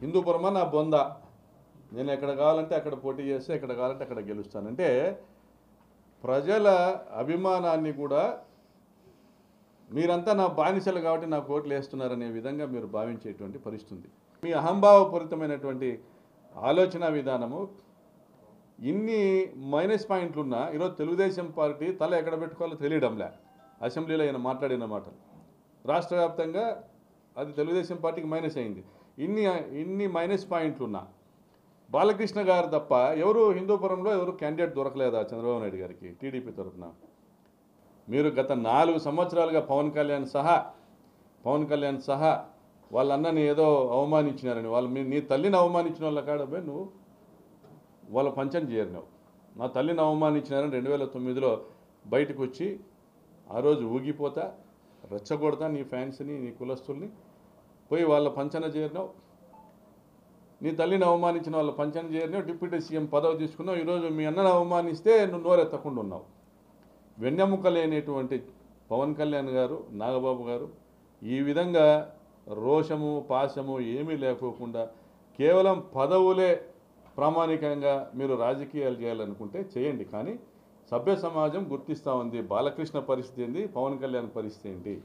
హిందూపురమా నా బొంద, నేను ఎక్కడ కావాలంటే అక్కడ పోటీ చేస్తే ఎక్కడ కావాలంటే అక్కడ గెలుస్తానంటే ప్రజల అభిమానాన్ని కూడా మీరంతా నా బానిసలు కాబట్టి నాకు ఓట్లు వేస్తున్నారనే విధంగా మీరు భావించేటువంటి పరిస్థితి. మీ అహంభావపూరితమైనటువంటి ఆలోచన విధానము ఇన్ని మైనస్ పాయింట్లున్నా ఈరోజు తెలుగుదేశం పార్టీ తల ఎక్కడ పెట్టుకోవాలో తెలియడంలే. అసెంబ్లీలో ఆయన మాట్లాడిన మాటలు రాష్ట్ర వ్యాప్తంగా అది తెలుగుదేశం పార్టీకి మైనస్ అయింది. ఇన్ని మైనస్ పాయింట్లున్నా బాలకృష్ణ గారు తప్ప ఎవరు హిందూపురంలో ఎవరు క్యాండిడేట్ దొరకలేదా చంద్రబాబు నాయుడు గారికి టీడీపీ తరఫున? మీరు గత 4 సంవత్సరాలుగా పవన్ కళ్యాణ్ సహా వాళ్ళ అన్నని ఏదో అవమానించినారని, వాళ్ళు నీ తల్లిని అవమానించిన వాళ్ళ కాడపై నువ్వు వాళ్ళ పంచం చేరినావు. నా తల్లిని అవమానించినారని 2009లో బయటకు వచ్చి ఆ రోజు ఊగిపోతా రెచ్చగొడతా నీ ఫ్యాన్స్ని నీ కులస్తుల్ని పోయి వాళ్ళ పంచన చేరినావు. నీ తల్లిని అవమానించిన వాళ్ళ పంచన చేరినావు, డిప్యూటీ సీఎం పదవి తీసుకున్నావు. ఈరోజు మీ అన్నను అవమానిస్తే నువ్వు నోరెత్తకుండా ఉన్నావు. వెన్నెముక లేనటువంటి పవన్ కళ్యాణ్ గారు, నాగబాబు గారు ఈ విధంగా రోషము పాశము ఏమీ లేకోకుండా కేవలం పదవులే ప్రామాణికంగా మీరు రాజకీయాలు చేయాలనుకుంటే చేయండి, కానీ సభ్య సమాజం గుర్తిస్తూ ఉంది బాలకృష్ణ పరిస్థితి ఏంది, పవన్ కళ్యాణ్ పరిస్థితి ఏంటి.